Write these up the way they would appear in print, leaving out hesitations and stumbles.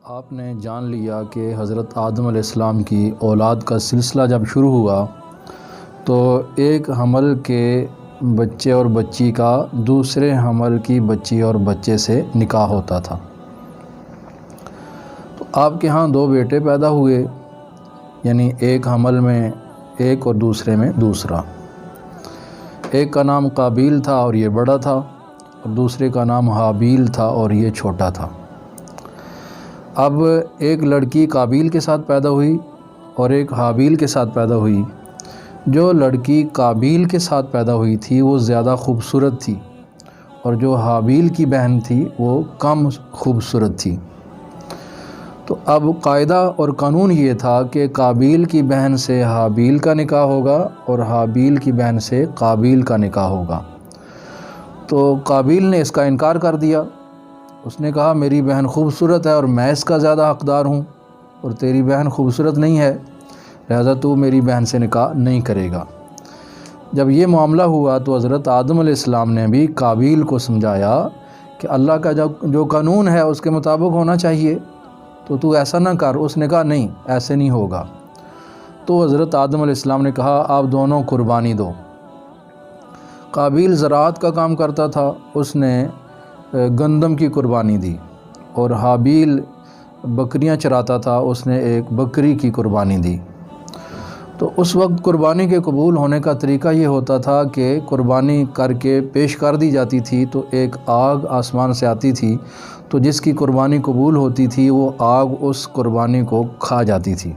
آپ نے جان لیا کہ حضرت آدم علیہ السلام کی اولاد کا سلسلہ جب شروع ہوا تو ایک حمل کے بچے اور بچی کا دوسرے حمل کی بچی اور بچے سے نکاح ہوتا تھا۔ تو آپ کے ہاں 2 بیٹے پیدا ہوئے، یعنی ایک حمل میں ایک اور دوسرے میں دوسرا۔ ایک کا نام قابیل تھا اور یہ بڑا تھا، اور دوسرے کا نام حابیل تھا اور یہ چھوٹا تھا۔ اب ایک لڑکی قابیل کے ساتھ پیدا ہوئی اور ایک حابیل کے ساتھ پیدا ہوئی۔ جو لڑکی قابیل کے ساتھ پیدا ہوئی تھی وہ زیادہ خوبصورت تھی، اور جو حابیل کی بہن تھی وہ کم خوبصورت تھی۔ تو اب قاعدہ اور قانون یہ تھا کہ قابیل کی بہن سے حابیل کا نکاح ہوگا اور حابیل کی بہن سے قابیل کا نکاح ہوگا۔ تو قابیل نے اس کا انکار کر دیا۔ اس نے کہا میری بہن خوبصورت ہے اور میں اس کا زیادہ حقدار ہوں، اور تیری بہن خوبصورت نہیں ہے، لہذا تو میری بہن سے نکاح نہیں کرے گا۔ جب یہ معاملہ ہوا تو حضرت آدم علیہ السلام نے بھی قابیل کو سمجھایا کہ اللہ کا جو قانون ہے اس کے مطابق ہونا چاہیے، تو ایسا نہ کر۔ اس نے کہا نہیں، ایسے نہیں ہوگا۔ تو حضرت آدم علیہ السلام نے کہا آپ دونوں قربانی دو۔ قابیل زراعت کا کام کرتا تھا، اس نے گندم کی قربانی دی، اور حابیل بکریاں چراتا تھا، اس نے ایک بکری کی قربانی دی۔ تو اس وقت قربانی کے قبول ہونے کا طریقہ یہ ہوتا تھا کہ قربانی کر کے پیش کر دی جاتی تھی تو ایک آگ آسمان سے آتی تھی، تو جس کی قربانی قبول ہوتی تھی وہ آگ اس قربانی کو کھا جاتی تھی،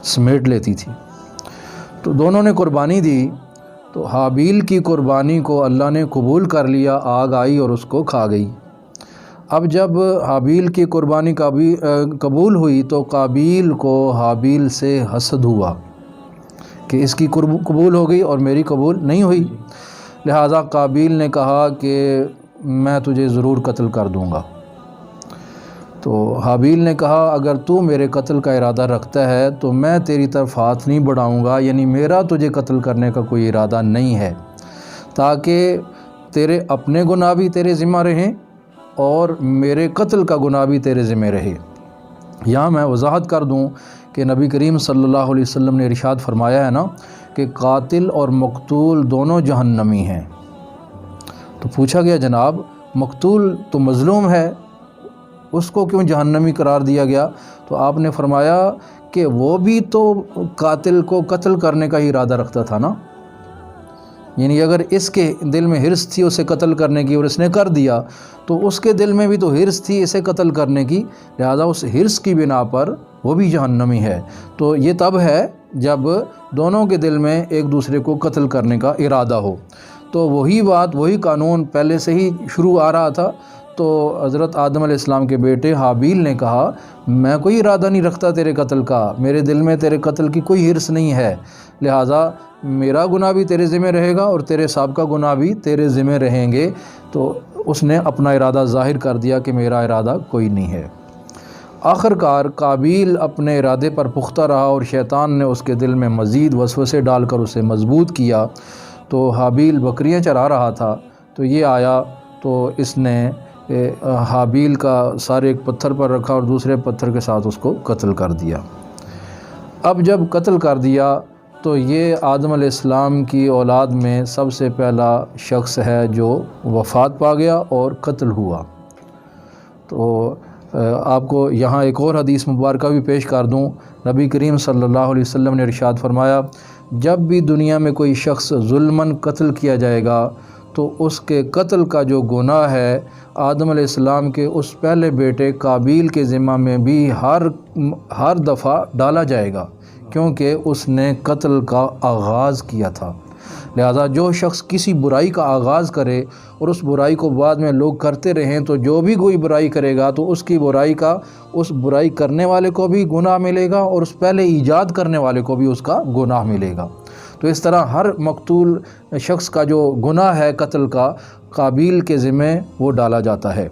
سمیٹ لیتی تھی۔ تو دونوں نے قربانی دی، تو حابیل کی قربانی کو اللہ نے قبول کر لیا، آگ آئی اور اس کو کھا گئی۔ اب جب حابیل کی قربانی قبول ہوئی تو قابیل کو حابیل سے حسد ہوا کہ اس کی قبول ہو گئی اور میری قبول نہیں ہوئی، لہذا قابیل نے کہا کہ میں تجھے ضرور قتل کر دوں گا۔ تو حابیل نے کہا اگر تو میرے قتل کا ارادہ رکھتا ہے تو میں تیری طرف ہاتھ نہیں بڑھاؤں گا، یعنی میرا تجھے قتل کرنے کا کوئی ارادہ نہیں ہے، تاکہ تیرے اپنے گناہ بھی تیرے ذمہ رہیں اور میرے قتل کا گناہ بھی تیرے ذمہ رہے۔ یہاں میں وضاحت کر دوں کہ نبی کریم صلی اللہ علیہ وسلم نے ارشاد فرمایا ہے نا کہ قاتل اور مقتول دونوں جہنمی ہیں۔ تو پوچھا گیا جناب مقتول تو مظلوم ہے، اس کو کیوں جہنمی قرار دیا گیا؟ تو آپ نے فرمایا کہ وہ بھی تو قاتل کو قتل کرنے کا ہی ارادہ رکھتا تھا نا، یعنی اگر اس کے دل میں حرص تھی اسے قتل کرنے کی اور اس نے کر دیا تو اس کے دل میں بھی تو حرص تھی اسے قتل کرنے کی، لہذا اس حرص کی بنا پر وہ بھی جہنمی ہے۔ تو یہ تب ہے جب دونوں کے دل میں ایک دوسرے کو قتل کرنے کا ارادہ ہو۔ تو وہی بات، وہی قانون پہلے سے ہی شروع آ رہا تھا۔ تو حضرت آدم علیہ السلام کے بیٹے حابیل نے کہا میں کوئی ارادہ نہیں رکھتا تیرے قتل کا، میرے دل میں تیرے قتل کی کوئی حرص نہیں ہے، لہٰذا میرا گناہ بھی تیرے ذمہ رہے گا اور تیرے صاحب کا گناہ بھی تیرے ذمہ رہیں گے۔ تو اس نے اپنا ارادہ ظاہر کر دیا کہ میرا ارادہ کوئی نہیں ہے۔ آخر کار قابیل اپنے ارادے پر پختہ رہا اور شیطان نے اس کے دل میں مزید وسوسے ڈال کر اسے مضبوط کیا۔ تو حابیل بکریاں چرا رہا تھا، تو یہ آیا تو اس نے حابیل کا سر ایک پتھر پر رکھا اور دوسرے پتھر کے ساتھ اس کو قتل کر دیا۔ اب جب قتل کر دیا تو یہ آدم علیہ السلام کی اولاد میں سب سے پہلا شخص ہے جو وفات پا گیا اور قتل ہوا۔ تو آپ کو یہاں ایک اور حدیث مبارکہ بھی پیش کر دوں۔ نبی کریم صلی اللہ علیہ وسلم نے ارشاد فرمایا جب بھی دنیا میں کوئی شخص ظلماً قتل کیا جائے گا تو اس کے قتل کا جو گناہ ہے آدم علیہ السلام کے اس پہلے بیٹے قابیل کے ذمہ میں بھی ہر دفعہ ڈالا جائے گا، کیونکہ اس نے قتل کا آغاز کیا تھا۔ لہذا جو شخص کسی برائی کا آغاز کرے اور اس برائی کو بعد میں لوگ کرتے رہیں تو جو بھی کوئی برائی کرے گا تو اس کی برائی کا اس برائی کرنے والے کو بھی گناہ ملے گا اور اس پہلے ایجاد کرنے والے کو بھی اس کا گناہ ملے گا۔ تو اس طرح ہر مقتول شخص کا جو گناہ ہے قتل کا قابیل کے ذمہ وہ ڈالا جاتا ہے۔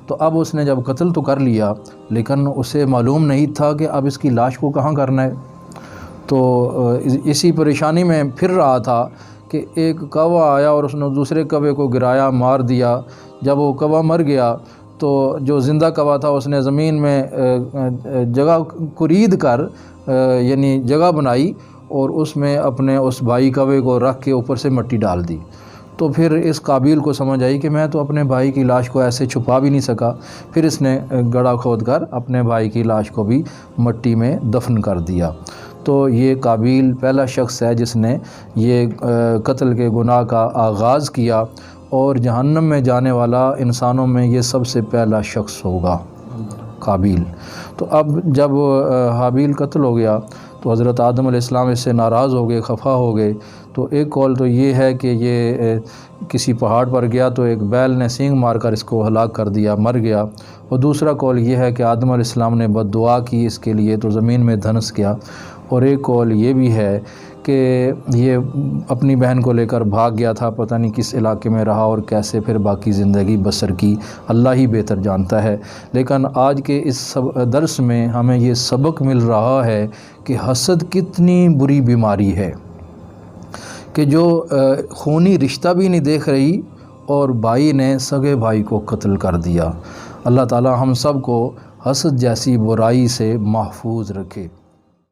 تو اب اس نے جب قتل تو کر لیا لیکن اسے معلوم نہیں تھا کہ اب اس کی لاش کو کہاں کرنا ہے۔ تو اسی پریشانی میں پھر رہا تھا کہ ایک کوا آیا اور اس نے دوسرے کوے کو گرایا، مار دیا۔ جب وہ کوا مر گیا تو جو زندہ کوا تھا اس نے زمین میں جگہ کرید کر یعنی جگہ بنائی اور اس میں اپنے اس بھائی کوے کو رکھ کے اوپر سے مٹی ڈال دی۔ تو پھر اس قابیل کو سمجھ آئی کہ میں تو اپنے بھائی کی لاش کو ایسے چھپا بھی نہیں سکا، پھر اس نے گڑھا کھود کر اپنے بھائی کی لاش کو بھی مٹی میں دفن کر دیا۔ تو یہ قابیل پہلا شخص ہے جس نے یہ قتل کے گناہ کا آغاز کیا، اور جہنم میں جانے والا انسانوں میں یہ سب سے پہلا شخص ہوگا، قابیل۔ تو اب جب حابیل قتل ہو گیا تو حضرت آدم علیہ السلام اس سے ناراض ہو گئے، خفا ہو گئے۔ تو ایک قول تو یہ ہے کہ یہ کسی پہاڑ پر گیا تو ایک بیل نے سینگ مار کر اس کو ہلاک کر دیا، مر گیا، اور دوسرا قول یہ ہے کہ آدم علیہ السلام نے بد دعا کی اس کے لیے تو زمین میں دھنس گیا، اور ایک قول یہ بھی ہے کہ یہ اپنی بہن کو لے کر بھاگ گیا تھا، پتہ نہیں کس علاقے میں رہا اور کیسے پھر باقی زندگی بسر کی، اللہ ہی بہتر جانتا ہے۔ لیکن آج کے اس درس میں ہمیں یہ سبق مل رہا ہے کہ حسد کتنی بری بیماری ہے کہ جو خونی رشتہ بھی نہیں دیکھ رہی، اور بھائی نے سگے بھائی کو قتل کر دیا۔ اللہ تعالی ہم سب کو حسد جیسی برائی سے محفوظ رکھے۔